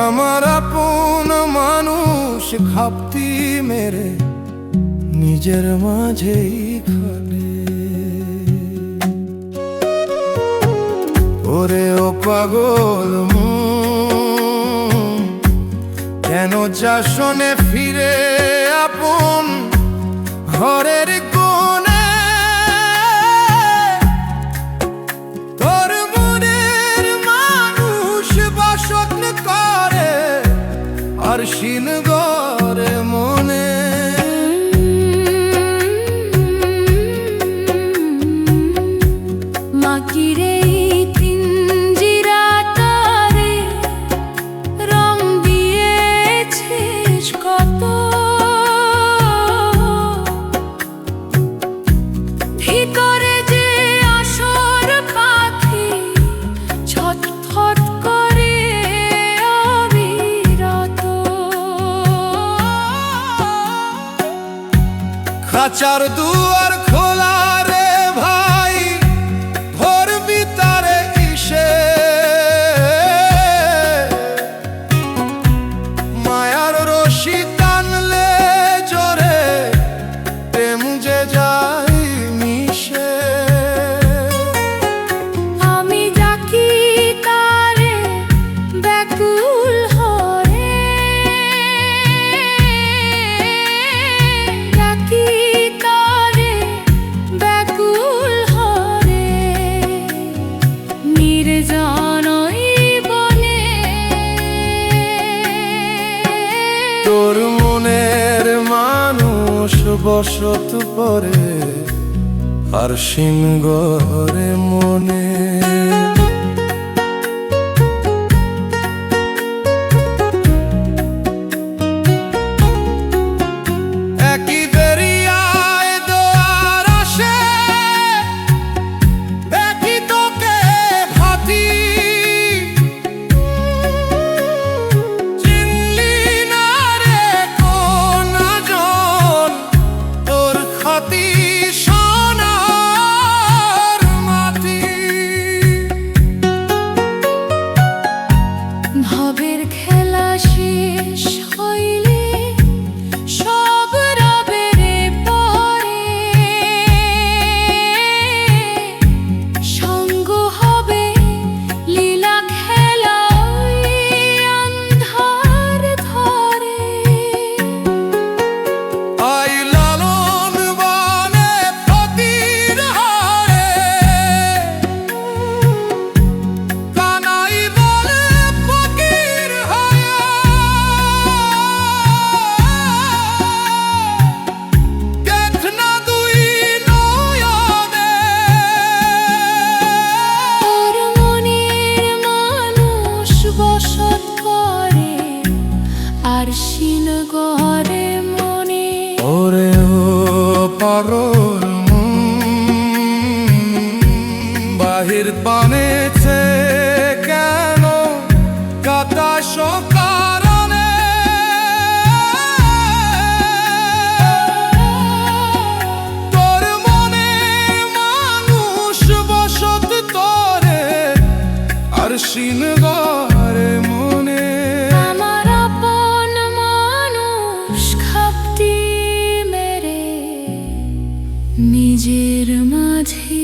আমার আপন মানুষ ঘাপটি মেরে নিজের মাঝেই খাটে। ওরে ও পাগল মন, কেন যা শোনে ফিরে আপন ঘরের কোণে? তোর মনের মানুষ বাসক করে আর শিন গরে মনে। মাকিরে পিঞ্জিরা তারে রং দিয়েছিস কত, ভিতরে যে আসর পাখি ছটফট করে অবিরত। খাঁচার দুয়ার খোলা রে ভাই, ধরবি তারে ইসে? মায়ার রশি টানলে জোরে প্রেম যে যায় মিশে। আমি ডাকি তারে ব্যাকুল হয়ে, ডাকি তারে ব্যাকুল হয়ে নির্জন ওই বনে। তোর মনের মানুষ বসত পরে আর শিন গরে মনে। একই দরিয়ায় দোয়ার আসে, দেখি তোকে ভাতি। চিনলি না রে কোন জন, তোর খাতি সোনার মাটি। ভবের খেলা শেষ হইলে সব রবে রে পরে, সঙ্গ হবে লীলা খেলা ওই অন্ধার ধরে। আই লালন বনে ফকির হারে, কানাই বলে ফকির হায়া। গেথ না দুই নয়নে। তোর মনের মানুষ বসত করে আর শিন গরে মনে। ওরে ও পাগল বাহির বানেছে কেন কাতাস কারণে? তোর মনে মানুষ বসত তোরে আর শিন গরে মনে। আমার আপন মানুষ খাপটি মেরে নিজের মাঝে